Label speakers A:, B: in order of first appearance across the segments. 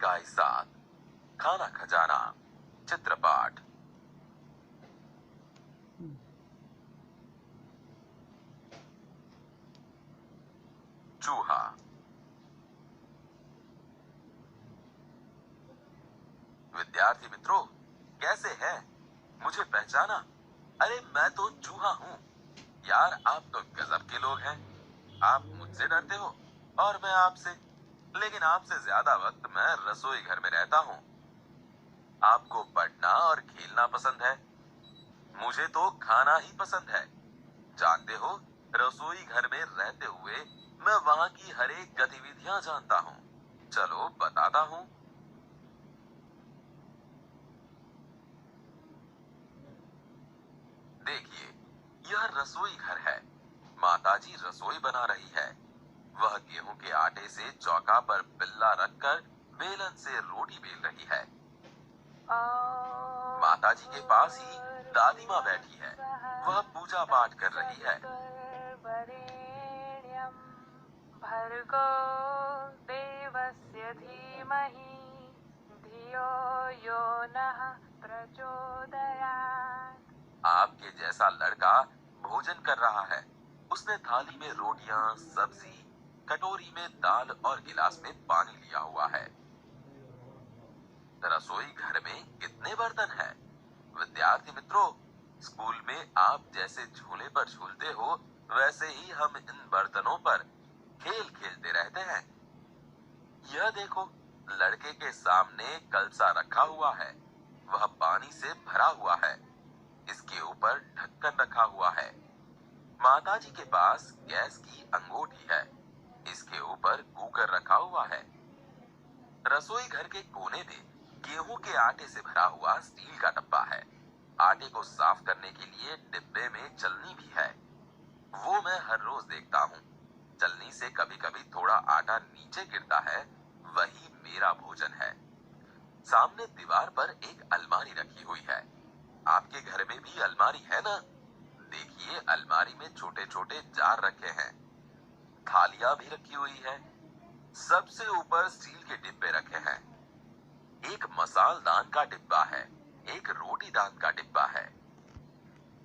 A: इकाई 7 खाना खजाना चित्रपाठ। चूहा। विद्यार्थी मित्रों, कैसे हैं? मुझे पहचाना? अरे मैं तो चूहा हूँ। यार आप तो गजब के लोग हैं। आप मुझसे डरते हो और मैं आपसे, लेकिन आपसे ज्यादा वक्त मैं रसोई घर में रहता हूँ। आपको पढ़ना और खेलना पसंद है, मुझे तो खाना ही पसंद है। जानते हो, रसोई घर में रहते हुए मैं वहाँ की हर एक गतिविधियां जानता हूँ। चलो बताता हूँ। देखिए, यह रसोई घर है। माताजी रसोई बना रही है। वह गेहूं के आटे से चौका पर बिल्ला रखकर बेलन से रोटी बेल रही है। माताजी के पास ही दादी माँ बैठी है। वह पूजा पाठ कर रही है।
B: भर्गो देवस्य धीमहि धियो यो नः प्रचोदयात्।
A: आपके जैसा लड़का भोजन कर रहा है। उसने थाली में रोटियां, सब्जी, कटोरी में दाल और गिलास में पानी लिया हुआ है। रसोई घर में कितने बर्तन हैं? विद्यार्थी मित्रों, स्कूल में आप जैसे झूले पर झूलते हो, वैसे ही हम इन बर्तनों पर खेल खेलते रहते हैं। यह देखो, लड़के के सामने कलसा रखा हुआ है। वह पानी से भरा हुआ है। इसके ऊपर ढक्कन रखा हुआ है। माताजी के पास गैस की अंगूठी है। इसके ऊपर कुकर रखा हुआ है। रसोई घर के कोने में गेहूं के आटे से भरा हुआ स्टील का डब्बा है। आटे को साफ करने के लिए डिब्बे में चलनी भी है। वो मैं हर रोज देखता हूँ। चलनी से कभी कभी थोड़ा आटा नीचे गिरता है। वही मेरा भोजन है। सामने दीवार पर एक अलमारी रखी हुई है। आपके घर में भी अलमारी है ना? देखिए, अलमारी में छोटे छोटे जार रखे हैं। थालियां भी रखी हुई है। सबसे ऊपर स्टील के डिब्बे रखे हैं। एक मसालदान का डिब्बा है। एक रोटीदान का डिब्बा है।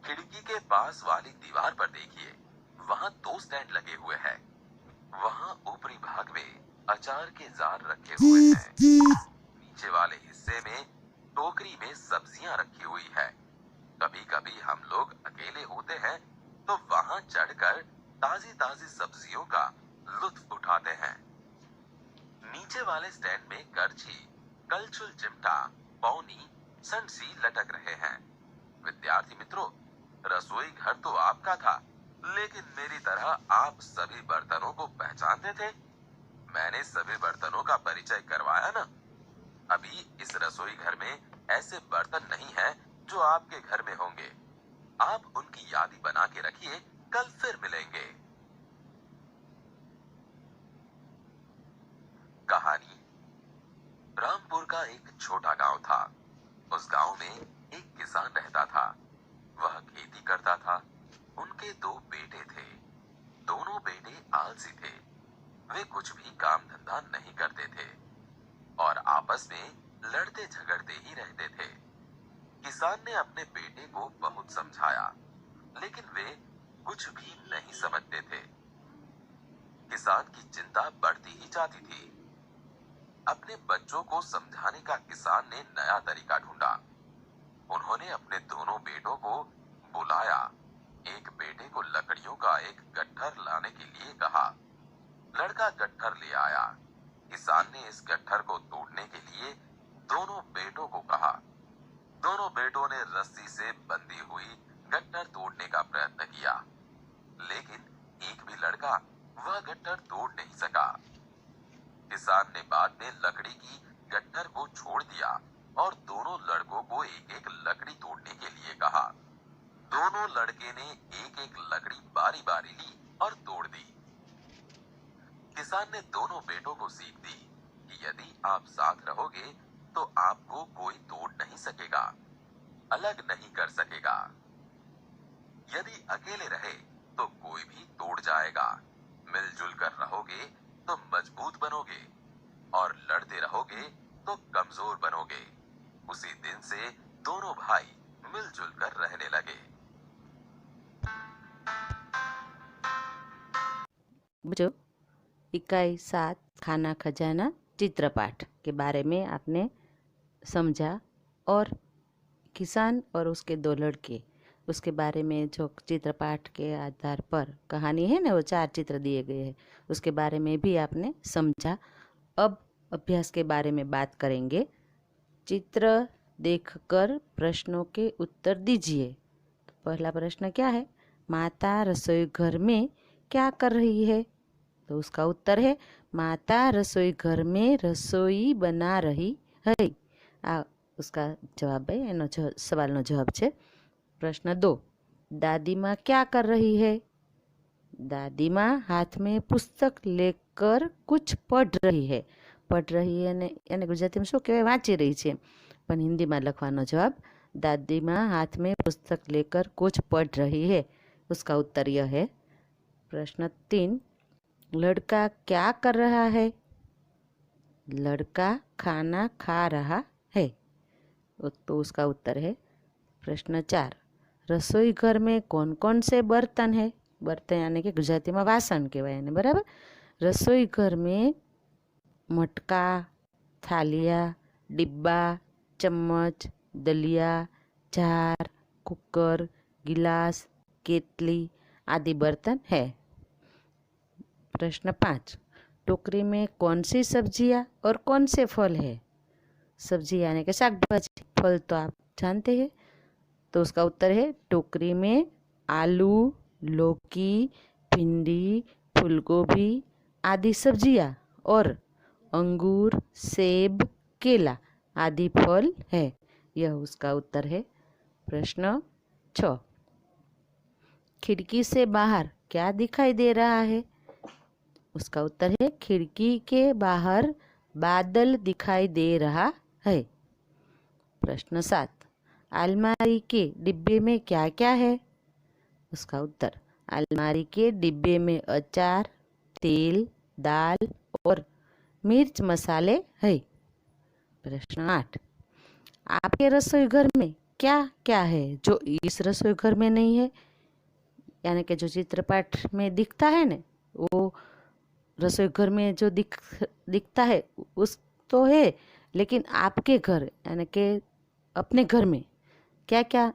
A: खिड़की के पास वाली दीवार पर देखिए, वहाँ 2 स्टैंड लगे हुए हैं। वहाँ ऊपरी भाग में अचार के जार रखे हुए हैं। नीचे वाले हिस्से में टोकरी में सब्जियां रखी हुई है। कभी कभी हम लोग अकेले होते हैं तो वहाँ चढ़कर ताजी ताजी सब्जियों का लुत्फ उठाते हैं। नीचे वाले स्टैंड में करछी, कलछुल, चिमटा, पौनी, संडसी लटक रहे हैं। विद्यार्थी मित्रों, रसोई घर तो आपका था, लेकिन मेरी तरह आप सभी बर्तनों को पहचानते थे? मैंने सभी बर्तनों का परिचय करवाया ना? अभी इस रसोई घर में ऐसे बर्तन नहीं हैं जो आपके घर में होंगे। आप उनकी यादी बना के रखिए, कल फिर मिलेंगे। कहानी। रामपुर का एक छोटा गांव था। उस गांव में एक किसान रहता था। वह खेती करता था। उनके 2 बेटे थे। दोनों बेटे आलसी थे। वे कुछ भी काम धंधा नहीं करते थे और आपस में लड़ते झगड़ते ही रहते थे। किसान ने अपने बेटे को बहुत समझाया, लेकिन वे कुछ भी नहीं समझते थे। किसान की चिंता बढ़ती ही जाती थी। अपने बच्चों को समझाने का किसान ने नया तरीका ढूंढा। उन्होंने अपने दोनों बेटों को बुलाया। एक बेटे को लकड़ियों का एक गट्ठर लाने के लिए कहा। लड़का गट्ठर ले आया। किसान ने इस गट्ठर को तोड़ने के लिए दोनों बेटों को कहा। दोनों बेटों ने रस्सी से बंधी हुई गट्ठर तोड़ने का प्रयत्न किया, लेकिन एक भी लड़का वह गट्ठर तोड़ नहीं सका। किसान ने बाद में लकड़ी की गट्ठर को छोड़ दिया और दोनों लड़कों को एक एक लकड़ी तोड़ने के लिए कहा। दोनों लड़के ने एक एक लकड़ी बारी बारी ली और तोड़ दी। किसान ने दोनों बेटों को सीख दी कि यदि आप साथ रहोगे तो आपको कोई तोड़ नहीं सकेगा, अलग नहीं कर सकेगा। यदि अकेले रहे तो कोई भी तोड़ जाएगा। मिलजुल कर रहोगे तो मजबूत बनोगे और लड़ते रहोगे तो कमजोर बनोगे। उसी दिन से दोनों भाई मिलजुल कर रहने लगे।
C: बच्चों, इकाई 7 खाना खजाना चित्रपाठ के बारे में आपने समझा और किसान और उसके 2 लड़के उसके बारे में जो चित्रपाठ के आधार पर कहानी है ना, वो 4 चित्र दिए गए हैं, उसके बारे में भी आपने समझा। अब अभ्यास के बारे में बात करेंगे। चित्र देखकर प्रश्नों के उत्तर दीजिए। तो पहला प्रश्न क्या है? माता रसोई घर में क्या कर रही है? तो उसका उत्तर है माता रसोई घर में रसोई बना रही है। आ उसका जवाब है, एनो सवालनो जवाब है। प्रश्न 2, दादी माँ क्या कर रही है? दादी माँ हाथ में पुस्तक लेकर कुछ पढ़ रही है। पढ़ रही है ने એને ગુજરાતીમાં શું કહેવાય? વાંચી રહી છે, પણ હિન્દીમાં લખવાનો જવાબ दादी माँ हाथ में पुस्तक लेकर कुछ पढ़ रही है। उसका उत्तर यह है। प्रश्न 3, लड़का क्या कर रहा है? लड़का खाना खा रहा है। तो उसका उत्तर है। प्रश्न 4, रसोई घर में कौन कौन से बर्तन है? बर्तन यानी कि गुजराती में वासन कहेवाय ने, बराबर। रसोई घर में मटका, थालिया, डिब्बा, चम्मच, दलिया, जार, कुकर, गिलास, केतली आदि बर्तन है। प्रश्न 5, टोकरी में कौन सी सब्जियां और कौन से फल है? सब्जी यानी कि शाकभाजी, फल तो आप जानते हैं। तो उसका उत्तर है टोकरी में आलू, लौकी, भिंडी, फूलगोभी आदि सब्जियां और अंगूर, सेब, केला आदि फल है। यह उसका उत्तर है। प्रश्न 6, खिड़की से बाहर क्या दिखाई दे रहा है? उसका उत्तर है खिड़की के बाहर बादल दिखाई दे रहा है। प्रश्न 7, अलमारी के डिब्बे में क्या क्या है? उसका उत्तर अलमारी के डिब्बे में अचार, तेल, दाल और मिर्च मसाले है। प्रश्न 8, आपके रसोई घर में क्या क्या है जो इस रसोई घर में नहीं है? यानी कि जो चित्रपाठ में दिखता है ना, वो रसोई घर में जो दिखता है उस तो है, लेकिन आपके घर यानी कि अपने घर में क्या क्या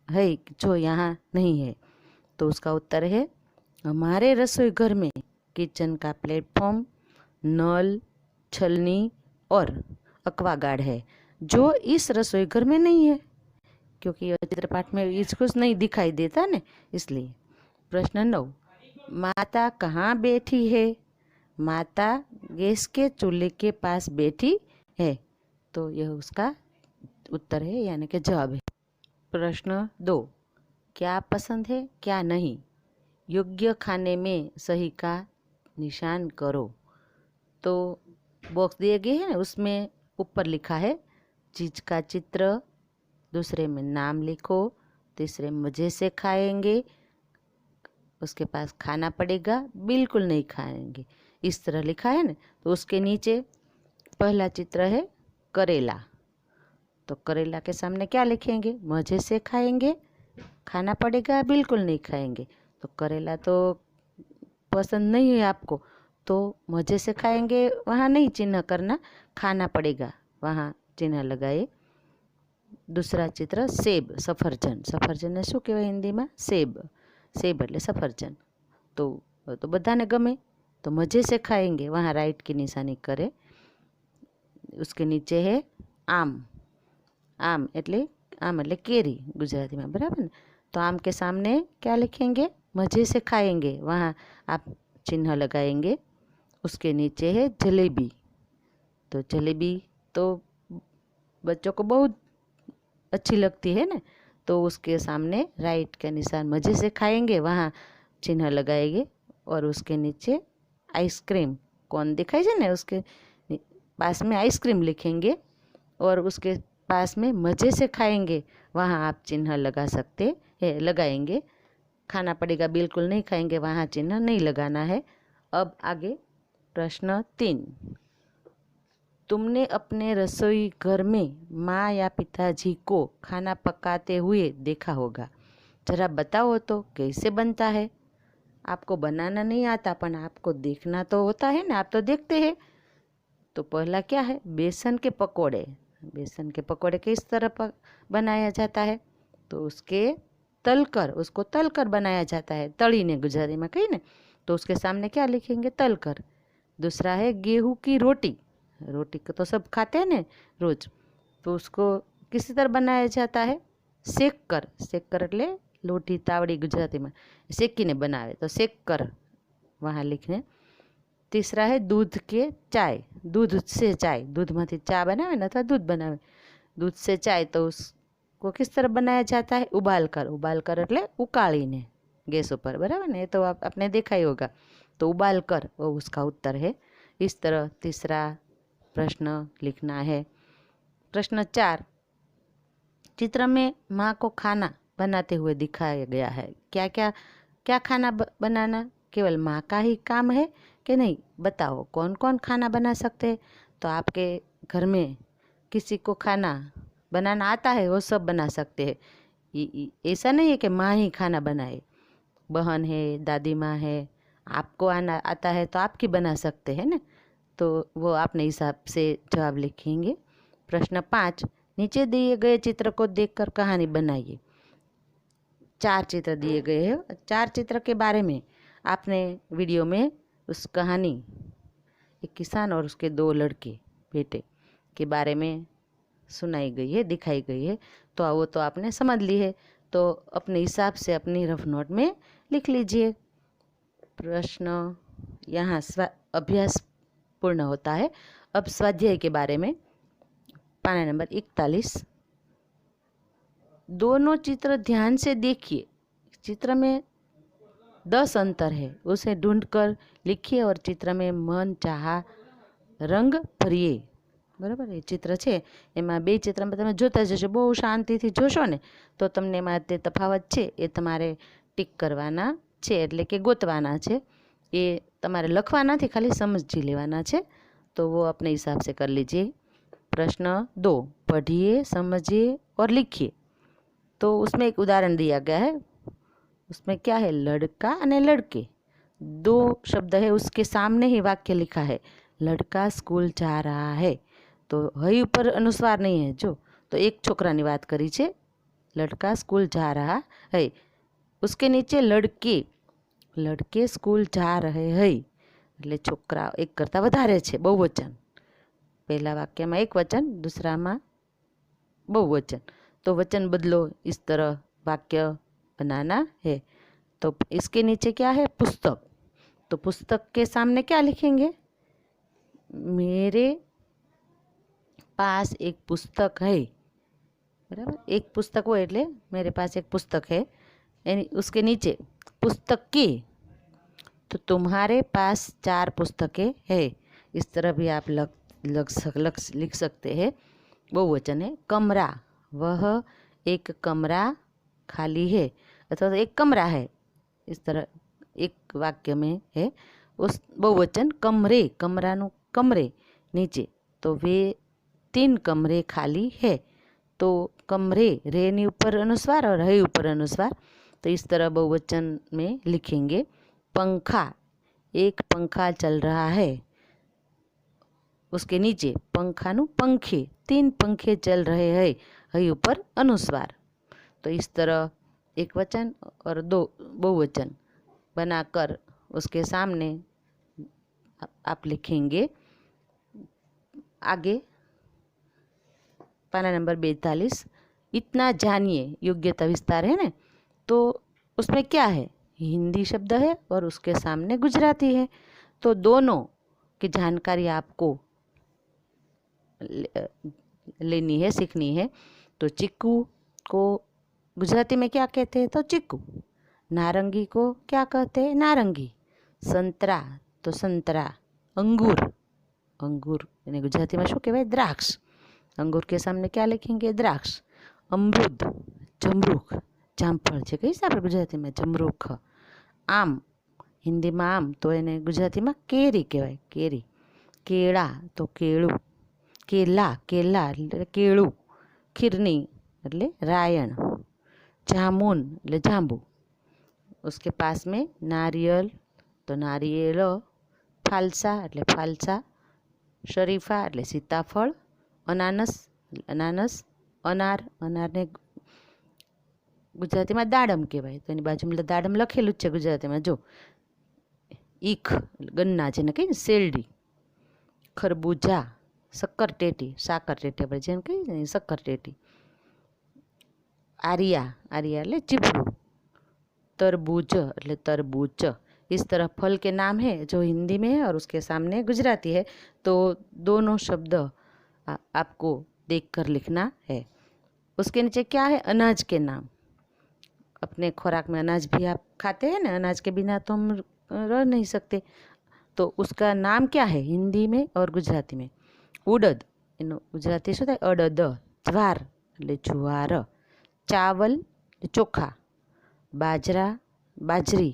C: है जो यहाँ नहीं है? तो उसका उत्तर है हमारे रसोई घर में किचन का प्लेटफॉर्म, नल, छलनी और एक्वागार्ड है, जो इस रसोई घर में नहीं है, क्योंकि चित्रपाठ में इसको नहीं दिखाई देता ना, इसलिए। प्रश्न 9, माता कहाँ बैठी है? माता गैस के चूल्हे के पास बैठी है। तो यह उसका उत्तर है, यानी कि जवाब है। प्रश्न 2, क्या पसंद है क्या नहीं? योग्य खाने में सही का निशान करो। तो बॉक्स दिए गए हैं, उसमें ऊपर लिखा है चीज का चित्र, दूसरे में नाम लिखो, तीसरे मजे से खाएंगे, उसके पास खाना पड़ेगा, बिल्कुल नहीं खाएंगे, इस तरह लिखा है ना। तो उसके नीचे पहला चित्र है करेला। तो करेला के सामने क्या लिखेंगे? मजे से खाएंगे, खाना पड़ेगा, बिल्कुल नहीं खाएंगे। तो करेला तो पसंद नहीं है आपको, तो मजे से खाएंगे वहाँ नहीं चिन्ह करना, खाना पड़ेगा वहाँ चिन्ह लगाए। दूसरा चित्र सेब, सफरजन। सफरजन ने શું કહેવાય હિન્દીમાં? सेब। सेब એટલે सफरजन। तो बधाने गमे, तो मजे से खाएंगे वहाँ राइट की निशानी करे। उसके नीचे है आम। आम એટલે केरी गुजराती में, बराबर ने। तो आम के सामने क्या लिखेंगे? मजे से खाएंगे, वहाँ आप चिन्ह लगाएंगे। उसके नीचे है जलेबी। तो जलेबी तो बच्चों को बहुत अच्छी लगती है ना, तो उसके सामने राइट के निशान मजे से खाएंगे, वहाँ चिन्ह लगाएंगे। और उसके नीचे आइसक्रीम कौन दिखाई है ना, उसके पास में आइसक्रीम लिखेंगे और उसके पास में मजे से खाएंगे, वहाँ आप चिन्ह लगा सकते हैं, लगाएंगे। खाना पड़ेगा, बिल्कुल नहीं खाएंगे, वहाँ चिन्ह नहीं लगाना है। अब आगे प्रश्न 3, तुमने अपने रसोई घर में माँ या पिताजी को खाना पकाते हुए देखा होगा। जरा बताओ तो कैसे बनता है। आपको बनाना नहीं आता पण आपको देखना तो होता है ना, आप तो देखते हैं। तो पहला क्या है, बेसन के पकोड़े। बेसन के पकोड़े किस तरह बनाया जाता है, तो उसको तलकर बनाया जाता है। तली ने गुजराती में कही ने, तो उसके सामने क्या लिखेंगे, तलकर। दूसरा है गेहूं की रोटी। रोटी को तो सब खाते हैं ना रोज, तो उसको किसी तरह बनाया जाता है, सेक कर એટલે લોટી તાવડી गुजराती में सेकीने बनावे तो सेक कर वहाँ लिखने। तीसरा है दूध के चाय। दूध से चाय, दूध में चा बनावे ना अथवा दूध बनावे, दूध से चाय, तो उसको किस तरह बनाया जाता है, उबाल कर એટલે उकाळीने गैस ऊपर, बराबर ने, ये तो आपने देखा ही होगा। तो उबाल कर वो उसका उत्तर है। इस तरह तीसरा प्रश्न लिखना है। प्रश्न 4, चित्र में माँ को खाना बनाते हुए दिखाया गया है। क्या क्या क्या खाना बनाना केवल माँ का ही काम है कि नहीं, बताओ कौन कौन खाना बना सकते हैं। तो आपके घर में किसी को खाना बनाना आता है वो सब बना सकते हैं। ऐसा नहीं है कि माँ ही खाना बनाए, बहन है, दादी माँ है, आपको आना आता है तो आपकी बना सकते हैं ना। तो वो अपने हिसाब से जवाब लिखेंगे। प्रश्न 5, नीचे दिए गए चित्र को देखकर कहानी बनाइए। 4 चित्र दिए गए हैं। 4 चित्र के बारे में आपने वीडियो में उस कहानी, एक किसान और उसके 2 लड़के बेटे के बारे में सुनाई गई है, दिखाई गई है। तो वो तो आपने समझ ली है, तो अपने हिसाब से अपनी रफ नोट में लिख लीजिए। प्रश्न यहाँ अभ्यास पूर्ण होता है। अब स्वाध्याय के बारे में, पाना नंबर 41। दोनों चित्र ध्यान से देखिए। चित्र में 10 अंतर है, उसे ढूंढकर लिखिए और चित्र में मन चाहा रंग भरिए। बराबर, ये चित्र है एमां 2 चित्રમાં તમે જોતા જશો, બહુ શાંતિથી જોશો ને તો તમને એમાં તે તફાવત છે એ તમારે ટીક કરવાના છે, એટલે કે ગોતવાના છે। એ તમારે લખવાના નથી, ખાલી સમજી લેવાના છે। तो वो अपने हिसाब से कर लीजिए। प्रश्न 2, पढ़िए, समझिए और लिखिए। तो उसमें एक उदाहरण दिया गया है। उसमें क्या है, लड़का और लड़के 2 शब्द है, उसके सामने ही वाक्य लिखा है, लड़का स्कूल जा रहा है। तो हई ऊपर अनुस्वार नहीं है जो, तो एक छोकरानी बात करी छे, लड़का स्कूल जा रहा है। उसके नीचे लड़के स्कूल जा रहे हैं, એટલે છોકરા એક કરતાં વધારે છે, बहुवचन। पहला वाक्य में एक वचन, दूसरा में बहुवचन। तो वचन बदलो, इस तरह वाक्य बनाना है। तो इसके नीचे क्या है, पुस्तक। तो पुस्तक के सामने क्या लिखेंगे, मेरे पास एक पुस्तक है। बराबर, एक पुस्तक हो એટલે मेरे पास एक पुस्तक है। उसके नीचे पुस्तक की, तो तुम्हारे पास 4 पुस्तकें है। इस तरह भी आप लिख सकते हैं। बहुवचन है। कमरा, वह एक कमरा खाली है, अथवा एक कमरा है, इस तरह एक वाक्य में है। उस बहुवचन कमरे, कमरानु कमरे नीचे, तो वे 3 कमरे खाली है। तो कमरे रे ऊपर अनुस्वार और है ऊपर अनुस्वार, तो इस तरह बहुवचन में लिखेंगे। पंखा, एक पंखा चल रहा है, उसके नीचे पंखानु पंखे, 3 पंखे चल रहे हैं, है ऊपर अनुस्वार। तो इस तरह एक वचन और 2 बहुवचन बनाकर उसके सामने आप लिखेंगे। आगे पाना नंबर 42, इतना जानिए, योग्यता विस्तार है ना। तो उसमें क्या है, हिंदी शब्द है और उसके सामने गुजराती है। तो दोनों की जानकारी आपको लेनी है, सीखनी है। तो चीकू को गुजराती में क्या कहते हैं, तो चीकू। नारंगी को क्या कहते हैं, नारंगी। संतरा तो संतरा। अंगूर, अंगूर यानी गुजराती में शू कहवाय, द्राक्ष। अंगूर के सामने क्या लिखेंगे, द्राक्ष। अमरूद, जमरूख, जामफल है, कही आप गुजराती में जमरूख। आम, हिंदी में आम, तो એને गुजराती में केरी कहवाय, केरी। केड़ा तो केळू। केला केला એટલે કેળું, खीरनी એટલે रायण, जामुन એટલે जांबू। उसके पास में नारियल तो नारियल, फालसा એટલે फालसा, शरीफा એટલે सीताफळ, अनानस अनानस, अनार अनारने गुजराती में दाड़म कहेवाय तो एनी बाजू में दाड़म लखेलू ज छे गुजराती में। जो ईख गन्ना जेने कहीए शेरडी, खरबूजा, सक्करटेटी साकरटेटी આપણે જેને કહીએ ને सक्करटेटी, आरिया आरिया એટલે ચીભડું, तरबूज એટલે तरबूज। इस तरह फल के नाम है जो हिंदी में है और उसके सामने गुजराती है। तो दोनों शब्द आपको देखकर लिखना है। उसके नीचे क्या है? अनाज के नाम। अपने खुराक में अनाज भी आप खाते हैं ना, अनाज के बिना तो हम रह नहीं सकते। तो उसका नाम क्या है हिंदी में और गुजराती में? उड़द एनु गुजराती शुं थाय? अड़द। ज्वार એટલે जुवार, चावल चोखा, बाजरा बाजरी,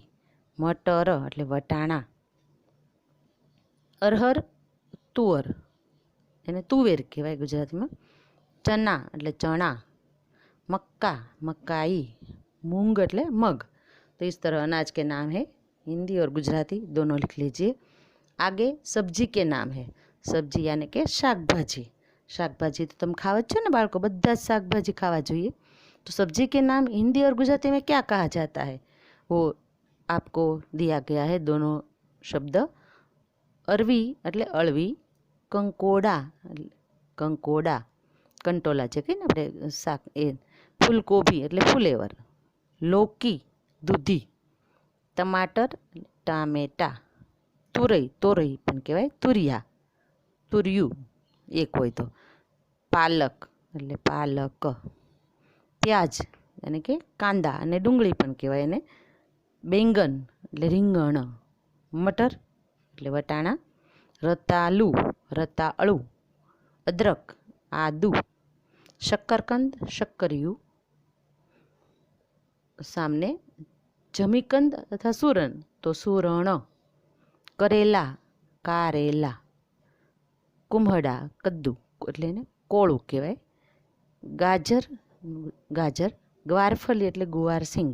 C: मटर એટલે वटाणा, अरहर तुअर એને तुवेर कहेवाय गुजराती में, चना એટલે चना, मक्का मकाई, मूंग એટલે मग। तो इस तरह अनाज के नाम है, हिंदी और गुजराती दोनों लिख लीजिए। आगे सब्जी के नाम है। सब्जी यानी कि शाकभाजी। शाकभाजी तो तुम खावा छो ने बाळको, बधा शाकभाजी खावा જોઈએ। तो सब्जी के नाम हिंदी और गुजराती में क्या कहा जाता है वो आपको दिया गया है। दोनों शब्द अरवी એટલે अळवी, कंकोड़ा कंकोड़ा कंटोला जे कहीए ने આપણે શાક એ, फूलकोबी એટલે ફુલેવર, लौकी दूधी, टमाटर टामेटा, तुरई तोरई पण कहेवाय तुरिया तुरियु एक होय तो, पालक એટલે पालक, प्याज यानी कि कांदा अने डूंगળી पण कहेवाय एने, बेंगन એટલે રીંગણ, मटर એટલે वटाणा, रतालू रताळू, अदरक आदू, शक्करकंद शक्करियु, सामने जमीकंद तथा सूरन तो सूरण, करेला कारेला, कुम्हड़ा कद्दू એટલે એને કોળું કહેવાય, ગાજર ગાજર, ગ્વારફળી એટલે ગુવાર સિંગ,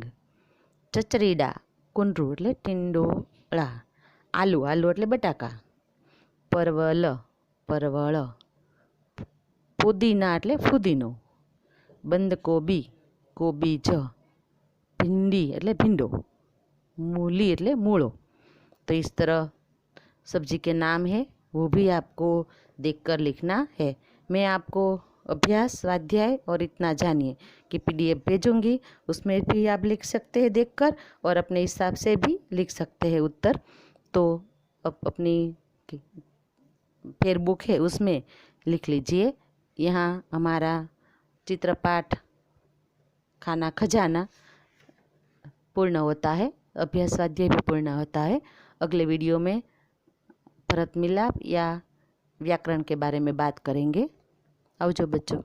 C: ચચરીડા કુંડરું એટલે ટીંડોળા, આલુ આલુ એટલે બટાકા, પરવલ પરવળ, પુદીના એટલે ફુદીનો, બંધકોબી કોબીજ, भिंडी એટલે ભીંડો, मूली એટલે मूळो। तो इस तरह सब्जी के नाम है, वो भी आपको देखकर लिखना है। मैं आपको अभ्यास स्वाध्याय और इतना जानिए कि PDF भेजूंगी, उसमें भी आप लिख सकते हैं देखकर और अपने हिसाब से भी लिख सकते हैं उत्तर। तो अब अपनी फेसबुक है उसमें लिख लीजिए। यहाँ हमारा चित्रपाठ खाना खजाना पूर्ण होता है, अभ्यास स्वाध्याय भी पूर्ण होता है। अगले वीडियो में भरत मिलाप या व्याकरण के बारे में बात करेंगे। आवजो बच्चों।